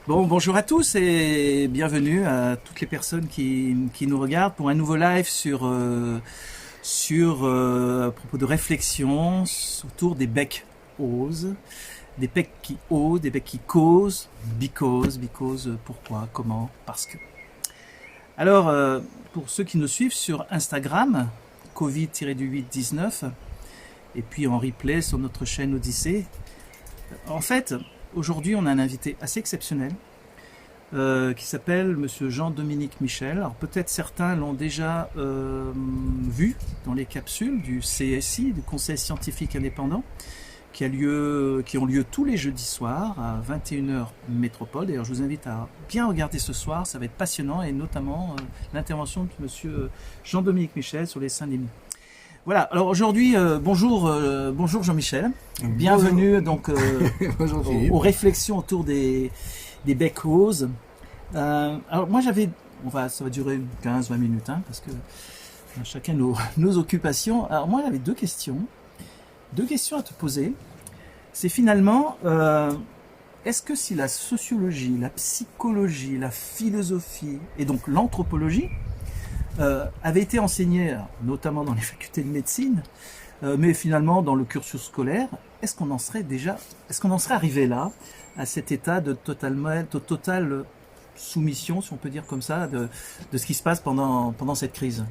Bon, bonjour à tous et bienvenue à toutes les personnes qui nous regardent pour un nouveau live à propos de réflexion autour des becs oses, des becs qui osent, des becs qui causent, because, pourquoi, comment, parce que. Alors, pour ceux qui nous suivent sur Instagram, Covid-8-19, et puis en replay sur notre chaîne Odyssée, en fait, aujourd'hui, on a un invité assez exceptionnel qui s'appelle Monsieur Jean-Dominique Michel. Alors peut-être certains l'ont déjà vu dans les capsules du CSI, du Conseil scientifique indépendant, qui ont lieu tous les jeudis soirs à 21h métropole. D'ailleurs, je vous invite à bien regarder ce soir, ça va être passionnant, et notamment l'intervention de Monsieur Jean-Dominique Michel sur les Saint-Denis. Voilà, alors aujourd'hui, bonjour Jean-Michel, bienvenue donc Bonjour, aux réflexions autour des becs roses. Alors moi ça va durer 15-20 minutes, hein, parce que chacun nos occupations. Alors moi j'avais deux questions à te poser. C'est finalement, est-ce que si la sociologie, la psychologie, la philosophie et donc l'anthropologie avait été enseignée, notamment dans les facultés de médecine, mais finalement dans le cursus scolaire, est-ce qu'on en serait arrivé là, à cet état de totale soumission, si on peut dire comme ça, de ce qui se passe pendant cette crise?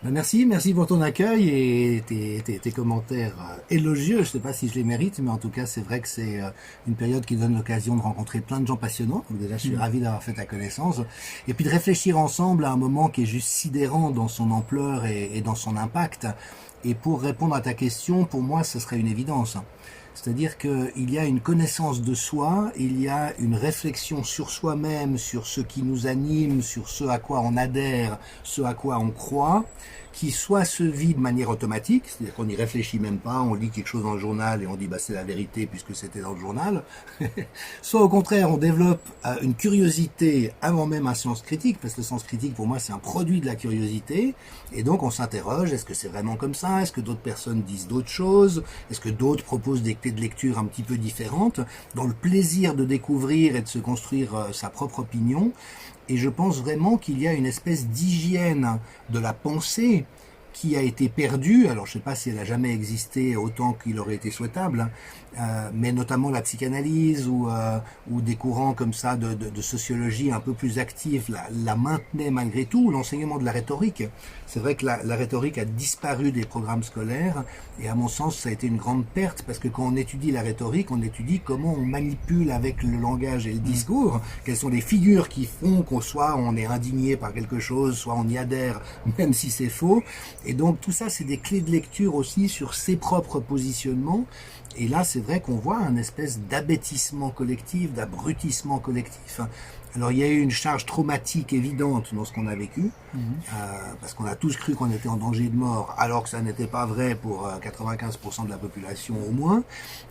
Merci pour ton accueil et tes commentaires élogieux. Je ne sais pas si je les mérite, mais en tout cas, c'est vrai que c'est une période qui donne l'occasion de rencontrer plein de gens passionnants. Donc déjà, je suis ravi d'avoir fait ta connaissance. Et puis de réfléchir ensemble à un moment qui est juste sidérant dans son ampleur et dans son impact. Et pour répondre à ta question, pour moi, ce serait une évidence. C'est-à-dire qu'il y a une connaissance de soi, il y a une réflexion sur soi-même, sur ce qui nous anime, sur ce à quoi on adhère, ce à quoi on croit, qui soit se vit de manière automatique, c'est-à-dire qu'on n'y réfléchit même pas, on lit quelque chose dans le journal et on dit bah c'est la vérité puisque c'était dans le journal, soit au contraire on développe une curiosité avant même un sens critique, parce que le sens critique pour moi c'est un produit de la curiosité, et donc on s'interroge, est-ce que c'est vraiment comme ça, est-ce que d'autres personnes disent d'autres choses, est-ce que d'autres proposent des clés de lecture un petit peu différentes, dans le plaisir de découvrir et de se construire sa propre opinion. Et je pense vraiment qu'il y a une espèce d'hygiène de la pensée qui a été perdue. Alors je ne sais pas si elle a jamais existé autant qu'il aurait été souhaitable, mais notamment la psychanalyse ou des courants comme ça de sociologie un peu plus actifs la maintenaient malgré tout. L'enseignement de la rhétorique, c'est vrai que la rhétorique a disparu des programmes scolaires, et à mon sens ça a été une grande perte, parce que quand on étudie la rhétorique, on étudie comment on manipule avec le langage et le discours, quelles sont les figures qui font qu'on soit on est indigné par quelque chose, soit on y adhère même si c'est faux. Et donc tout ça c'est des clés de lecture aussi sur ses propres positionnements. Et là, c'est vrai qu'on voit un espèce d'abêtissement collectif, d'abrutissement collectif. Alors, il y a eu une charge traumatique évidente dans ce qu'on a vécu, parce qu'on a tous cru qu'on était en danger de mort, alors que ça n'était pas vrai pour 95% de la population au moins,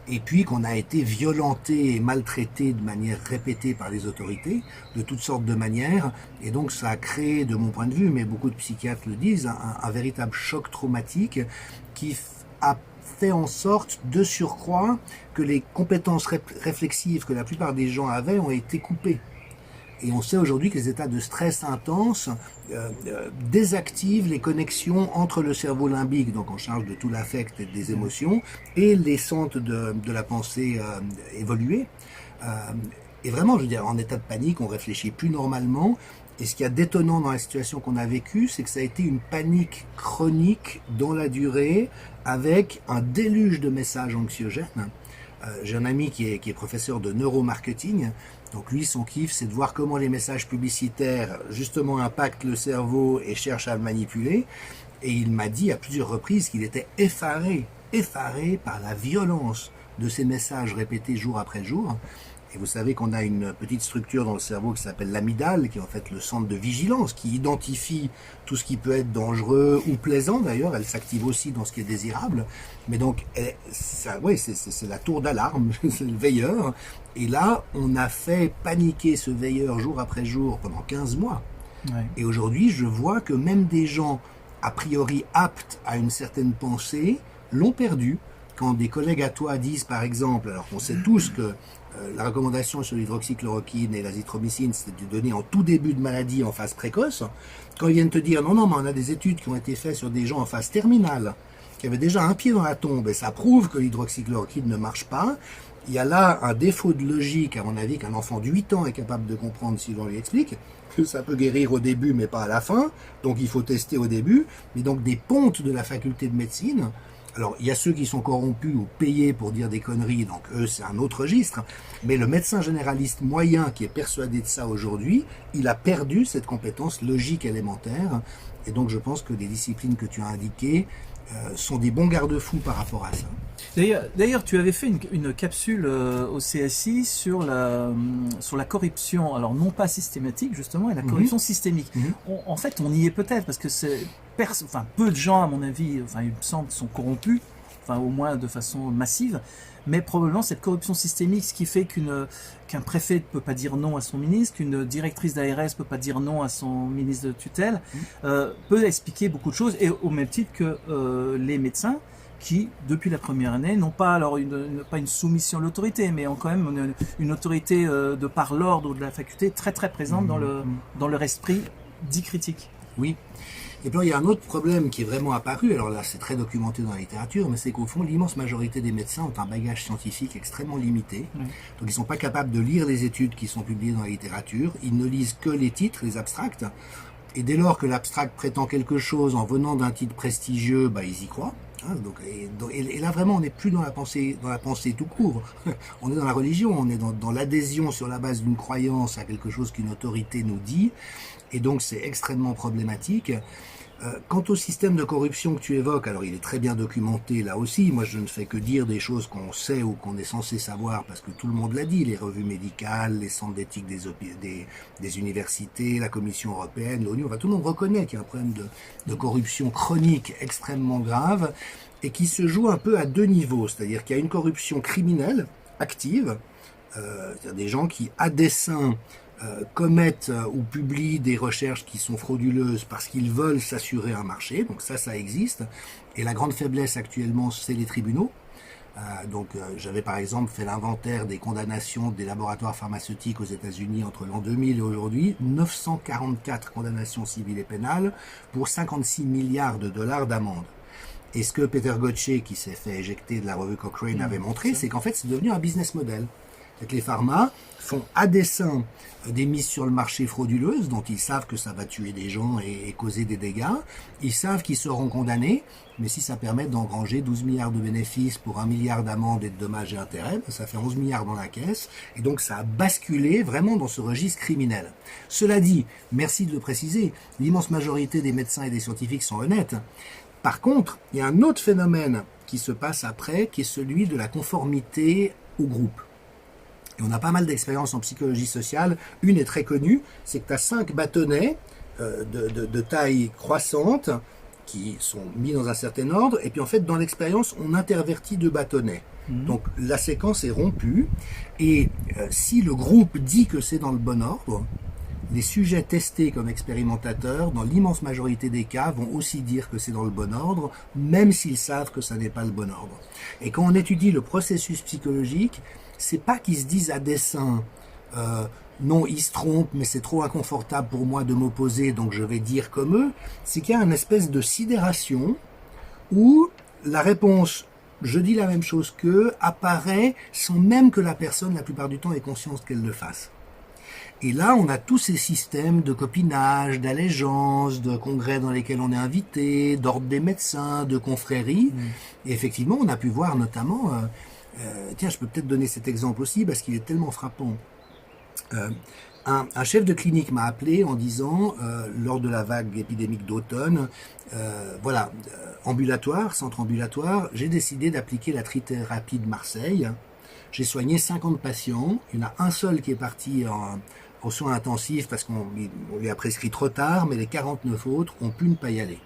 et puis qu'on a été violenté et maltraité de manière répétée par les autorités, de toutes sortes de manières, et donc ça a créé, de mon point de vue, mais beaucoup de psychiatres le disent, un véritable choc traumatique qui a fait en sorte de surcroît que les compétences réflexives que la plupart des gens avaient ont été coupées. Et on sait aujourd'hui que les états de stress intense désactivent les connexions entre le cerveau limbique, donc en charge de tout l'affect et des émotions, et les centres de la pensée évoluée. Et vraiment, je veux dire, en état de panique, on réfléchit plus normalement. Et ce qui est détonnant dans la situation qu'on a vécue, c'est que ça a été une panique chronique dans la durée, avec un déluge de messages anxiogènes. J'ai un ami qui est professeur de neuromarketing. Donc lui, son kiff, c'est de voir comment les messages publicitaires, justement, impactent le cerveau et cherchent à le manipuler. Et il m'a dit à plusieurs reprises qu'il était effaré par la violence de ces messages répétés jour après jour. Et vous savez qu'on a une petite structure dans le cerveau qui s'appelle l'amygdale, qui est en fait le centre de vigilance, qui identifie tout ce qui peut être dangereux ou plaisant d'ailleurs. Elle s'active aussi dans ce qui est désirable. Mais donc, c'est la tour d'alarme, c'est le veilleur. Et là, on a fait paniquer ce veilleur jour après jour pendant 15 mois. Ouais. Et aujourd'hui, je vois que même des gens a priori aptes à une certaine pensée l'ont perdu quand des collègues à toi disent, par exemple, alors qu'on sait tous que la recommandation sur l'hydroxychloroquine et l'azithromycine, c'était de donner en tout début de maladie en phase précoce, quand ils viennent te dire, non, mais on a des études qui ont été faites sur des gens en phase terminale, qui avaient déjà un pied dans la tombe, et ça prouve que l'hydroxychloroquine ne marche pas, il y a là un défaut de logique, à mon avis, qu'un enfant de 8 ans est capable de comprendre si l'on lui explique, que ça peut guérir au début, mais pas à la fin, donc il faut tester au début, mais donc des pontes de la faculté de médecine. Alors, il y a ceux qui sont corrompus ou payés pour dire des conneries, donc eux, c'est un autre registre. Mais le médecin généraliste moyen qui est persuadé de ça aujourd'hui, il a perdu cette compétence logique élémentaire. Et donc, je pense que les disciplines que tu as indiquées sont des bons garde-fous par rapport à ça. D'ailleurs, tu avais fait une capsule au CSI sur la corruption, alors non pas systématique justement, et la corruption systémique. En fait, on y est peut-être, parce que peu de gens, à mon avis, il me semble, sont corrompus, au moins de façon massive, mais probablement cette corruption systémique, ce qui fait qu'un préfet ne peut pas dire non à son ministre, qu'une directrice d'ARS ne peut pas dire non à son ministre de tutelle, peut expliquer beaucoup de choses, et au même titre que les médecins, qui, depuis la première année, n'ont pas alors pas une soumission à l'autorité, mais ont quand même une autorité de par l'ordre de la faculté très très présente dans leur esprit dit critique. Oui. Et puis il y a un autre problème qui est vraiment apparu, alors là c'est très documenté dans la littérature, mais c'est qu'au fond l'immense majorité des médecins ont un bagage scientifique extrêmement limité, donc ils ne sont pas capables de lire les études qui sont publiées dans la littérature, ils ne lisent que les titres, les abstracts, et dès lors que l'abstract prétend quelque chose en venant d'un titre prestigieux, ils y croient. Et là vraiment on n'est plus dans la pensée tout court, on est dans la religion, on est dans l'adhésion sur la base d'une croyance à quelque chose qu'une autorité nous dit, et donc c'est extrêmement problématique. Quant au système de corruption que tu évoques, alors il est très bien documenté là aussi, moi je ne fais que dire des choses qu'on sait ou qu'on est censé savoir parce que tout le monde l'a dit, les revues médicales, les centres d'éthique des universités, la Commission européenne, l'ONU, tout le monde reconnaît qu'il y a un problème de corruption chronique extrêmement grave et qui se joue un peu à deux niveaux, c'est-à-dire qu'il y a une corruption criminelle active, c'est-à-dire des gens qui à dessein commettent ou publient des recherches qui sont frauduleuses parce qu'ils veulent s'assurer un marché, donc ça existe, et la grande faiblesse actuellement c'est les tribunaux. J'avais par exemple fait l'inventaire des condamnations des laboratoires pharmaceutiques aux États-Unis entre l'an 2000 et aujourd'hui, 944 condamnations civiles et pénales pour 56 milliards de dollars d'amende. Et ce que Peter Gotche, qui s'est fait éjecter de la revue Cochrane, avait montré, c'est qu'en fait c'est devenu un business model. C'est que les pharma font à dessein des mises sur le marché frauduleuses dont ils savent que ça va tuer des gens et causer des dégâts. Ils savent qu'ils seront condamnés, mais si ça permet d'engranger 12 milliards de bénéfices pour 1 milliard d'amendes et de dommages et intérêts, ça fait 11 milliards dans la caisse. Et donc ça a basculé vraiment dans ce registre criminel. Cela dit, merci de le préciser, l'immense majorité des médecins et des scientifiques sont honnêtes. Par contre, il y a un autre phénomène qui se passe après, qui est celui de la conformité au groupe. Et on a pas mal d'expériences en psychologie sociale. Une est très connue, c'est que tu as 5 bâtonnets de taille croissante qui sont mis dans un certain ordre, et puis en fait dans l'expérience on intervertit 2 bâtonnets. Donc la séquence est rompue, et si le groupe dit que c'est dans le bon ordre, les sujets testés comme expérimentateurs, dans l'immense majorité des cas, vont aussi dire que c'est dans le bon ordre, même s'ils savent que ça n'est pas le bon ordre. Et quand on étudie le processus psychologique, c'est pas qu'ils se disent à dessein non, ils se trompent, mais c'est trop inconfortable pour moi de m'opposer, donc je vais dire comme eux. C'est qu'il y a une espèce de sidération où la réponse je dis la même chose qu'eux apparaît sans même que la personne, la plupart du temps, ait conscience qu'elle le fasse. Et là, on a tous ces systèmes de copinage, d'allégeance, de congrès dans lesquels on est invité, d'ordre des médecins, de confréries. Et effectivement, on a pu voir notamment... tiens, je peux peut-être donner cet exemple aussi parce qu'il est tellement frappant. Un chef de clinique m'a appelé en disant, lors de la vague épidémique d'automne, ambulatoire, centre ambulatoire, j'ai décidé d'appliquer la trithérapie de Marseille. J'ai soigné 50 patients. Il y en a un seul qui est parti aux soins intensifs parce qu'on lui a prescrit trop tard, mais les 49 autres ont pu ne pas y aller.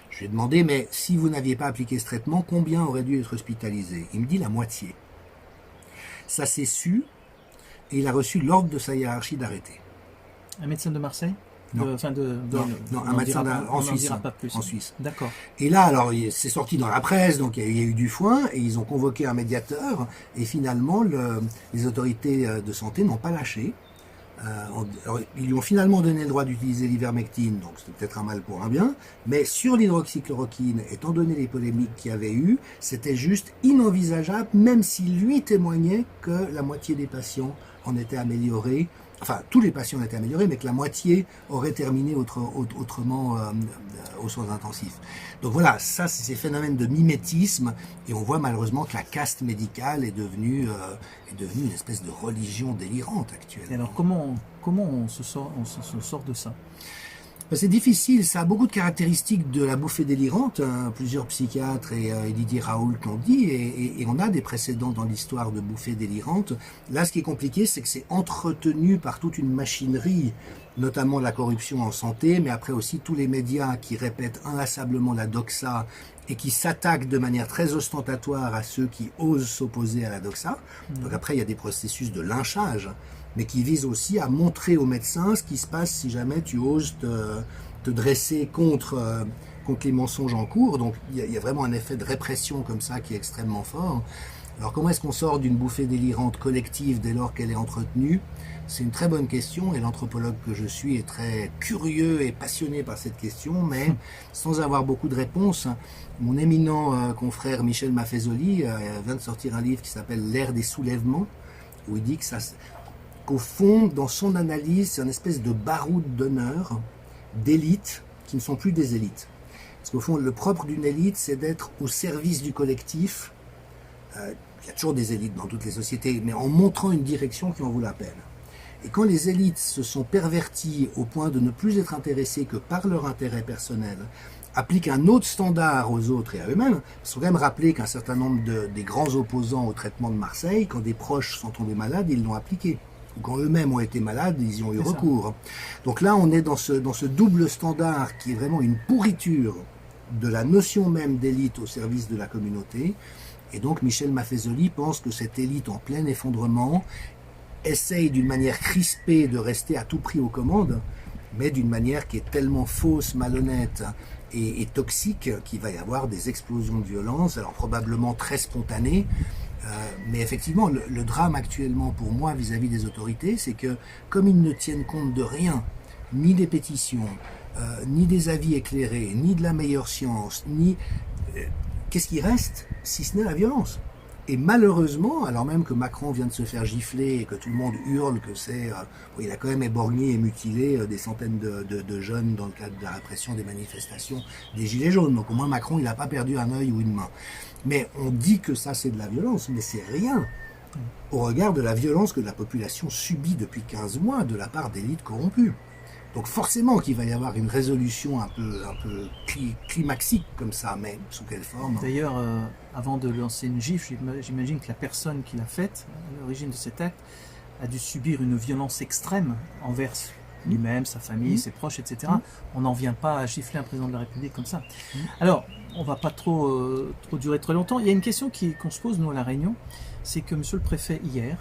Je lui ai demandé, mais si vous n'aviez pas appliqué ce traitement, combien auraient dû être hospitalisés? Il me dit la moitié. Ça s'est su, et il a reçu l'ordre de sa hiérarchie d'arrêter. Un médecin de Marseille? Non. Non, un médecin en Suisse, dira pas plus. En Suisse. D'accord. Et là, alors, c'est sorti dans la presse, donc il y a eu du foin, et ils ont convoqué un médiateur, et finalement, les autorités de santé n'ont pas lâché. Alors, ils lui ont finalement donné le droit d'utiliser l'ivermectine, donc c'était peut-être un mal pour un bien, mais sur l'hydroxychloroquine, étant donné les polémiques qu'il y avait eu, c'était juste inenvisageable, même si lui témoignait que la moitié des patients en étaient améliorés, enfin tous les patients en étaient améliorés, mais que la moitié aurait terminé autrement aux soins intensifs. Donc voilà, ça c'est ces phénomènes de mimétisme, et on voit malheureusement que la caste médicale est devenue une espèce de religion délirante actuellement. Et alors comment on se sort de ça? C'est difficile, ça a beaucoup de caractéristiques de la bouffée délirante, hein. Plusieurs psychiatres et Didier Raoult l'ont dit, et on a des précédents dans l'histoire de bouffées délirantes. Là, ce qui est compliqué, c'est que c'est entretenu par toute une machinerie, notamment la corruption en santé, mais après aussi tous les médias qui répètent inlassablement la doxa et qui s'attaquent de manière très ostentatoire à ceux qui osent s'opposer à la doxa. Donc après, il y a des processus de lynchage, mais qui vise aussi à montrer aux médecins ce qui se passe si jamais tu oses te dresser contre les mensonges en cours. Donc il y a vraiment un effet de répression comme ça qui est extrêmement fort. Alors comment est-ce qu'on sort d'une bouffée délirante collective dès lors qu'elle est entretenue? C'est une très bonne question, et l'anthropologue que je suis est très curieux et passionné par cette question, mais sans avoir beaucoup de réponses. Mon éminent confrère Michel Maffezoli vient de sortir un livre qui s'appelle L'ère des soulèvements, où il dit que qu'au fond, dans son analyse, c'est une espèce de baroud d'honneur d'élites qui ne sont plus des élites. Parce qu'au fond, le propre d'une élite, c'est d'être au service du collectif. Il y a toujours des élites dans toutes les sociétés, mais en montrant une direction qui en vaut la peine. Et quand les élites se sont perverties au point de ne plus être intéressées que par leur intérêt personnel, appliquent un autre standard aux autres et à eux-mêmes, il faut quand même rappeler qu'un certain nombre des grands opposants au traitement de Marseille, quand des proches sont tombés malades, ils l'ont appliqué. Ou quand eux-mêmes ont été malades, ils y ont eu recours. Donc là, on est dans ce double standard qui est vraiment une pourriture de la notion même d'élite au service de la communauté. Et donc Michel Maffezoli pense que cette élite en plein effondrement essaye d'une manière crispée de rester à tout prix aux commandes, mais d'une manière qui est tellement fausse, malhonnête et toxique qu'il va y avoir des explosions de violence, alors probablement très spontanées. Mais effectivement, le drame actuellement pour moi vis-à-vis des autorités, c'est que comme ils ne tiennent compte de rien, ni des pétitions, ni des avis éclairés, ni de la meilleure science, qu'est-ce qui reste si ce n'est la violence? Et malheureusement, alors même que Macron vient de se faire gifler et que tout le monde hurle que il a quand même éborgné et mutilé des centaines de jeunes dans le cadre de la répression des manifestations des Gilets jaunes. Donc au moins Macron, il n'a pas perdu un œil ou une main. Mais on dit que ça c'est de la violence, mais c'est rien au regard de la violence que la population subit depuis 15 mois de la part d'élites corrompues. Donc forcément qu'il va y avoir une résolution un peu climaxique comme ça, mais sous quelle forme? D'ailleurs, avant de lancer une gifle, j'imagine que la personne qui l'a faite, à l'origine de cet acte, a dû subir une violence extrême envers lui-même, sa famille, ses proches, etc. On n'en vient pas à gifler un président de la République comme ça. Alors, on ne va pas trop durer très longtemps. Il y a une question qu'on se pose, nous, à La Réunion, c'est que monsieur le préfet, hier,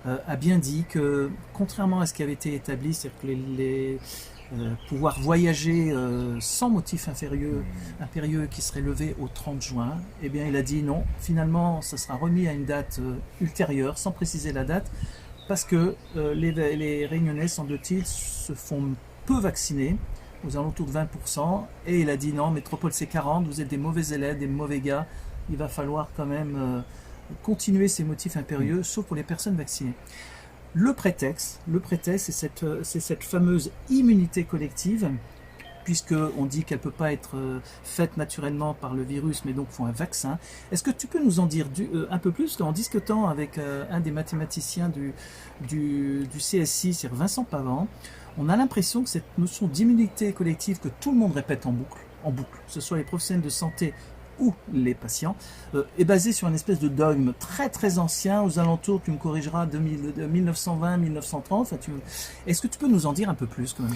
a bien dit que, contrairement à ce qui avait été établi, c'est-à-dire que pouvoir voyager sans motif impérieux qui serait levé au 30 juin, eh bien il a dit non, finalement ça sera remis à une date ultérieure, sans préciser la date, parce que les Réunionnais, semble-t-il, se font peu vacciner, aux alentours de 20%, et il a dit non, Métropole c'est 40, vous êtes des mauvais élèves, des mauvais gars, il va falloir quand même continuer ces motifs impérieux, sauf pour les personnes vaccinées. Le prétexte, c'est cette fameuse immunité collective, puisqu'on dit qu'elle ne peut pas être faite naturellement par le virus, mais donc il faut un vaccin. Est-ce que tu peux nous en dire un peu plus? En discutant avec un des mathématiciens du CSI, c'est Vincent Pavant, on a l'impression que cette notion d'immunité collective que tout le monde répète en boucle, que ce soit les professionnels de santé ou les patients, est basé sur une espèce de dogme très très ancien, aux alentours, tu me corrigeras, de 1920, 1930. Enfin, est-ce que tu peux nous en dire un peu plus quand même?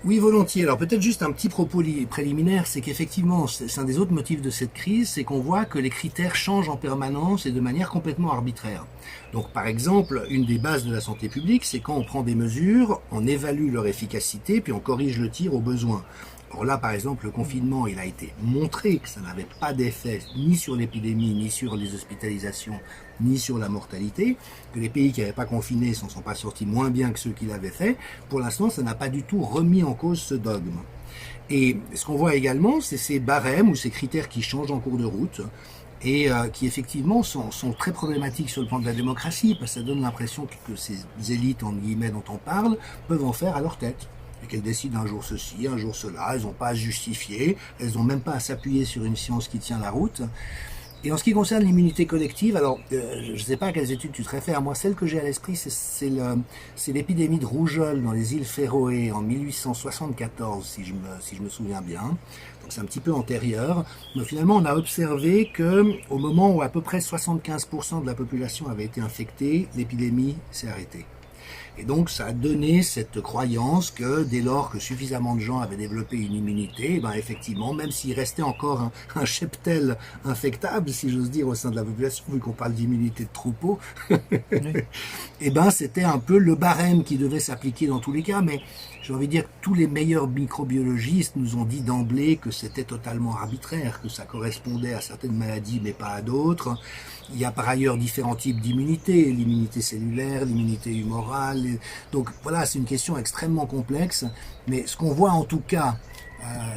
Oui, volontiers. Alors peut-être juste un petit propos préliminaire, c'est qu'effectivement, c'est un des autres motifs de cette crise, c'est qu'on voit que les critères changent en permanence et de manière complètement arbitraire. Donc par exemple, une des bases de la santé publique, c'est quand on prend des mesures, on évalue leur efficacité, puis on corrige le tir au besoin. Alors là, par exemple, le confinement, il a été montré que ça n'avait pas d'effet ni sur l'épidémie, ni sur les hospitalisations, ni sur la mortalité, que les pays qui n'avaient pas confiné s'en sont pas sortis moins bien que ceux qui l'avaient fait. Pour l'instant, ça n'a pas du tout remis en cause ce dogme. Et ce qu'on voit également, c'est ces barèmes ou ces critères qui changent en cours de route et qui effectivement sont très problématiques sur le plan de la démocratie, parce que ça donne l'impression que ces élites, en guillemets, dont on parle, peuvent en faire à leur tête. Et qu'elles décident un jour ceci, un jour cela, elles n'ont pas à se justifier, elles n'ont même pas à s'appuyer sur une science qui tient la route. Et en ce qui concerne l'immunité collective, alors je ne sais pas à quelles études tu te réfères, moi celle que j'ai à l'esprit c'est l'épidémie de rougeole dans les îles Féroé en 1874, si je me souviens bien, donc c'est un petit peu antérieur, mais finalement on a observé que au moment où à peu près 75% de la population avait été infectée, l'épidémie s'est arrêtée. Et donc ça a donné cette croyance que dès lors que suffisamment de gens avaient développé une immunité, ben effectivement, même s'il restait encore un cheptel infectable, si j'ose dire, au sein de la population, vu qu'on parle d'immunité de troupeau, et ben c'était un peu le barème qui devait s'appliquer dans tous les cas, mais j'ai envie de dire que tous les meilleurs microbiologistes nous ont dit d'emblée que c'était totalement arbitraire, que ça correspondait à certaines maladies mais pas à d'autres. Il y a par ailleurs différents types d'immunité, l'immunité cellulaire, l'immunité humorale. Donc voilà, c'est une question extrêmement complexe, mais ce qu'on voit en tout cas,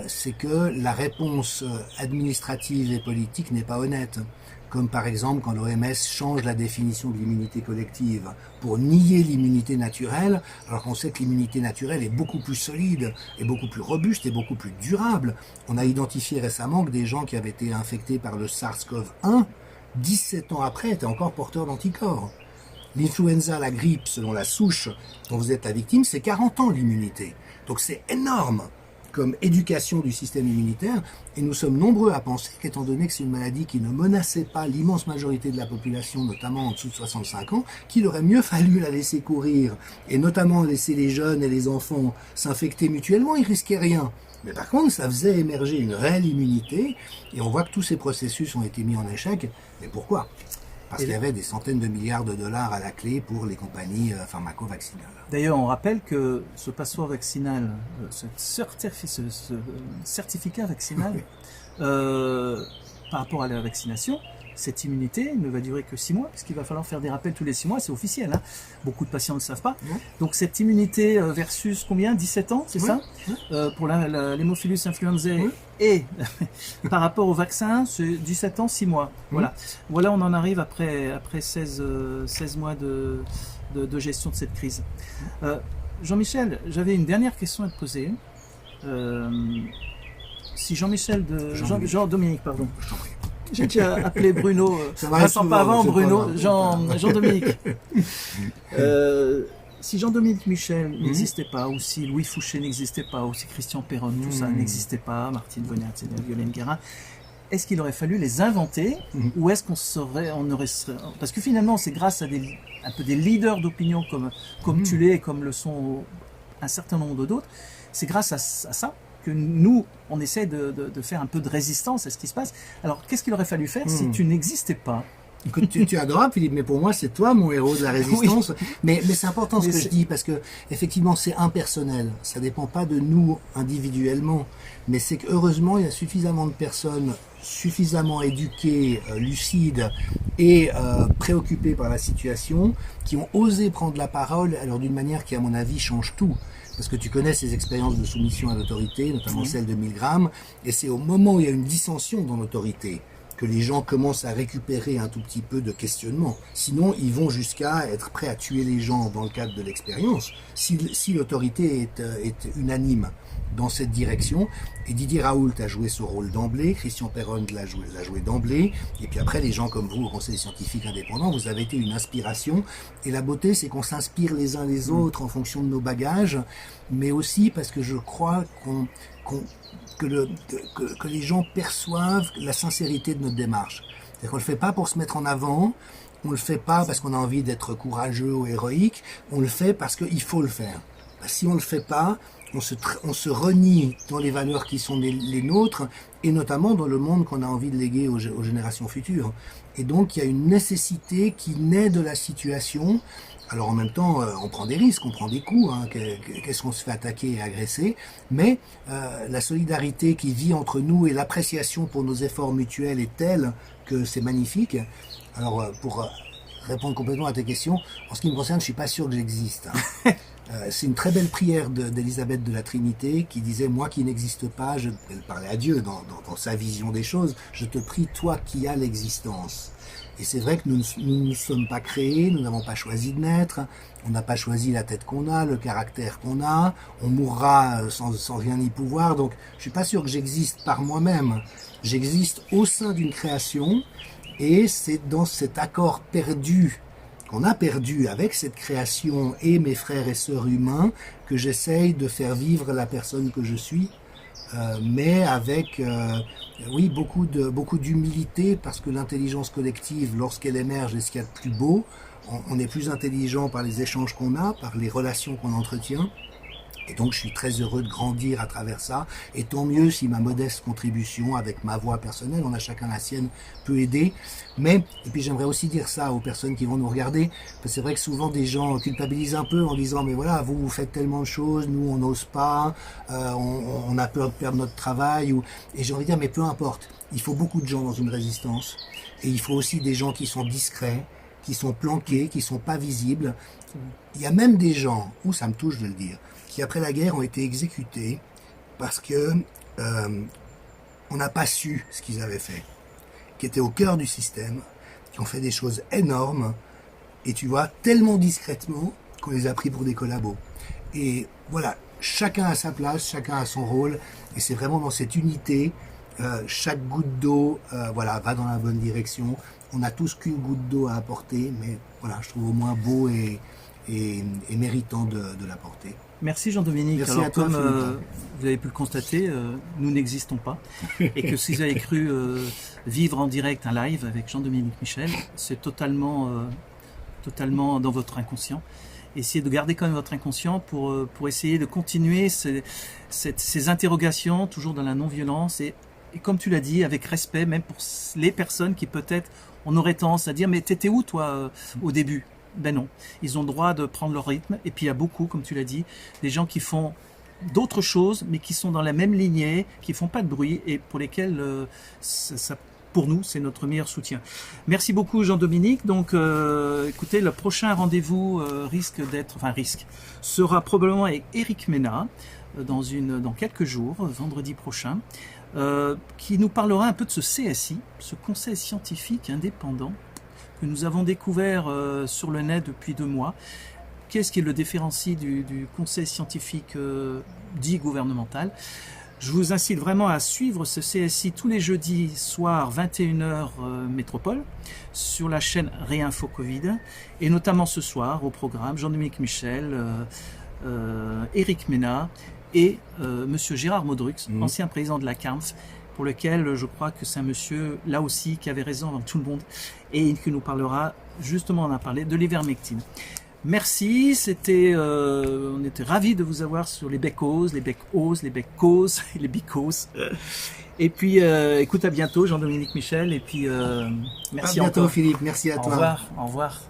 c'est que la réponse administrative et politique n'est pas honnête. Comme par exemple quand l'OMS change la définition de l'immunité collective pour nier l'immunité naturelle, alors qu'on sait que l'immunité naturelle est beaucoup plus solide, et beaucoup plus robuste et beaucoup plus durable. On a identifié récemment que des gens qui avaient été infectés par le SARS-CoV-1, 17 ans après, étaient encore porteurs d'anticorps. L'influenza, la grippe, selon la souche dont vous êtes la victime, c'est 40 ans l'immunité. Donc c'est énorme comme éducation du système immunitaire, et nous sommes nombreux à penser qu'étant donné que c'est une maladie qui ne menaçait pas l'immense majorité de la population, notamment en dessous de 65 ans, qu'il aurait mieux fallu la laisser courir, et notamment laisser les jeunes et les enfants s'infecter mutuellement, ils risquaient rien. Mais par contre, ça faisait émerger une réelle immunité, et on voit que tous ces processus ont été mis en échec. Mais pourquoi ? Parce qu'il y avait des centaines de milliards de dollars à la clé pour les compagnies pharmaco-vaccinales. D'ailleurs, on rappelle que ce passeport vaccinal, ce certificat vaccinal, par rapport à la vaccination, cette immunité ne va durer que 6 mois, puisqu'il va falloir faire des rappels tous les 6 mois, c'est officiel. Hein. Beaucoup de patients ne le savent pas. Oui. Donc cette immunité versus combien ? 17 ans, c'est ça ? Pour l'hémophilus influenzae. Oui. Et par rapport au vaccin, c'est 17 ans, 6 mois. Voilà. Voilà, on en arrive après 16 mois de gestion de cette crise. Jean-Michel, j'avais une dernière question à te poser. Si Jean-Michel Jean-Dominique, pardon. J'ai déjà appelé Bruno, Vincent Pavant, Bruno, Jean-Dominique. Si Jean-Dominique Michel n'existait pas, ou si Louis Fouché n'existait pas, ou si Christian Perron, tout ça n'existait pas, Martine Bonnet, Violaine Guérin, est-ce qu'il aurait fallu les inventer, ou est-ce on aurait... Parce que finalement, c'est grâce à un peu des leaders d'opinion comme tu l'es, et comme le sont un certain nombre d'autres, c'est grâce à ça que nous, on essaie de faire un peu de résistance à ce qui se passe. Alors, qu'est-ce qu'il aurait fallu faire si tu n'existais pas ? Écoute, tu es adorable, Philippe, mais pour moi, c'est toi mon héros de la résistance. Oui. Mais c'est important ce que je dis, parce que effectivement, c'est impersonnel. Ça dépend pas de nous individuellement, mais c'est que heureusement, il y a suffisamment de personnes suffisamment éduquées, lucides et préoccupées par la situation, qui ont osé prendre la parole, alors d'une manière qui, à mon avis, change tout. Parce que tu connais ces expériences de soumission à l'autorité, notamment celle de Milgram, et c'est au moment où il y a une dissension dans l'autorité que les gens commencent à récupérer un tout petit peu de questionnement. Sinon, ils vont jusqu'à être prêts à tuer les gens dans le cadre de l'expérience, si l'autorité est unanime dans cette direction. Et Didier Raoult a joué ce rôle d'emblée, Christian Perron l'a joué d'emblée, et puis après, les gens comme vous, au Conseil scientifique indépendant, vous avez été une inspiration. Et la beauté, c'est qu'on s'inspire les uns les autres en fonction de nos bagages, mais aussi parce que je crois que les gens perçoivent la sincérité de notre démarche. C'est-à-dire qu'on le fait pas pour se mettre en avant, on le fait pas parce qu'on a envie d'être courageux ou héroïque, on le fait parce qu'il faut le faire. Si on le fait pas, on se renie dans les valeurs qui sont les nôtres, et notamment dans le monde qu'on a envie de léguer aux générations futures. Et donc il y a une nécessité qui naît de la situation. Alors en même temps, on prend des risques, on prend des coups, hein, qu'est-ce qu'on se fait attaquer et agresser, mais la solidarité qui vit entre nous et l'appréciation pour nos efforts mutuels est telle que c'est magnifique. Alors pour répondre complètement à tes questions, en ce qui me concerne, je suis pas sûr que j'existe. Hein. C'est une très belle prière d'Élisabeth de la Trinité qui disait « Moi qui n'existe pas, elle parlait à Dieu dans sa vision des choses, je te prie, toi qui as l'existence ». Et c'est vrai que nous ne sommes pas créés, nous n'avons pas choisi de naître, on n'a pas choisi la tête qu'on a, le caractère qu'on a, on mourra sans rien y pouvoir, donc je suis pas sûr que j'existe par moi-même. J'existe au sein d'une création, et c'est dans cet accord perdu, qu'on a perdu avec cette création et mes frères et sœurs humains, que j'essaye de faire vivre la personne que je suis, mais avec oui, beaucoup d'humilité, parce que l'intelligence collective, lorsqu'elle émerge, est ce qu'il y a de plus beau. On est plus intelligent par les échanges qu'on a, par les relations qu'on entretient. Et donc je suis très heureux de grandir à travers ça, et tant mieux si ma modeste contribution avec ma voix personnelle, on a chacun la sienne, peut aider. Mais, et puis j'aimerais aussi dire ça aux personnes qui vont nous regarder, parce que c'est vrai que souvent des gens culpabilisent un peu en disant mais voilà, vous faites tellement de choses, nous on n'ose pas, on a peur de perdre notre travail, et j'ai envie de dire mais peu importe, il faut beaucoup de gens dans une résistance, et il faut aussi des gens qui sont discrets, qui sont planqués, qui sont pas visibles. Il y a même des gens, où ça me touche de le dire, qui après la guerre ont été exécutés parce que on n'a pas su ce qu'ils avaient fait, qui étaient au cœur du système, qui ont fait des choses énormes, et tu vois, tellement discrètement qu'on les a pris pour des collabos. Et voilà, chacun a sa place, chacun a son rôle, et c'est vraiment dans cette unité, chaque goutte d'eau voilà, va dans la bonne direction. On n'a tous qu'une goutte d'eau à apporter, mais voilà, je trouve au moins beau et méritant de l'apporter. Merci Jean-Dominique. Merci alors à toi, comme Philippe. vous avez pu le constater, nous n'existons pas, et que si vous avez cru vivre en direct un live avec Jean-Dominique Michel, c'est totalement dans votre inconscient. Essayez de garder quand même votre inconscient pour essayer de continuer ces interrogations, toujours dans la non-violence, et comme tu l'as dit, avec respect, même pour les personnes qui peut-être on aurait tendance à dire mais t'étais où toi au début? Ben non, ils ont le droit de prendre leur rythme, et puis il y a beaucoup, comme tu l'as dit, des gens qui font d'autres choses, mais qui sont dans la même lignée, qui font pas de bruit, et pour lesquels pour nous, c'est notre meilleur soutien. Merci beaucoup Jean-Dominique. Donc écoutez, le prochain rendez-vous sera probablement avec Éric Mena, dans quelques jours, vendredi prochain, qui nous parlera un peu de ce CSI, ce conseil scientifique indépendant, que nous avons découvert sur le net depuis 2 mois. Qu'est-ce qui le différencie du conseil scientifique dit gouvernemental? Je vous incite vraiment à suivre ce CSI tous les jeudis soirs 21h métropole sur la chaîne Réinfo Covid, et notamment ce soir au programme Jean-Dominique Michel, Éric Mena et monsieur Gérard Modrux, ancien président de la CAMF, pour lequel je crois que c'est un monsieur, là aussi, qui avait raison avant tout le monde, et qui nous parlera, justement, on a parlé de l'ivermectine. Merci, on était ravis de vous avoir sur les Beckos, les Beckos, les Beckos et les Bicos. Et puis, écoute, à bientôt, Jean-Dominique Michel, et puis merci à bientôt, encore. Philippe, merci à toi. Au revoir, au revoir.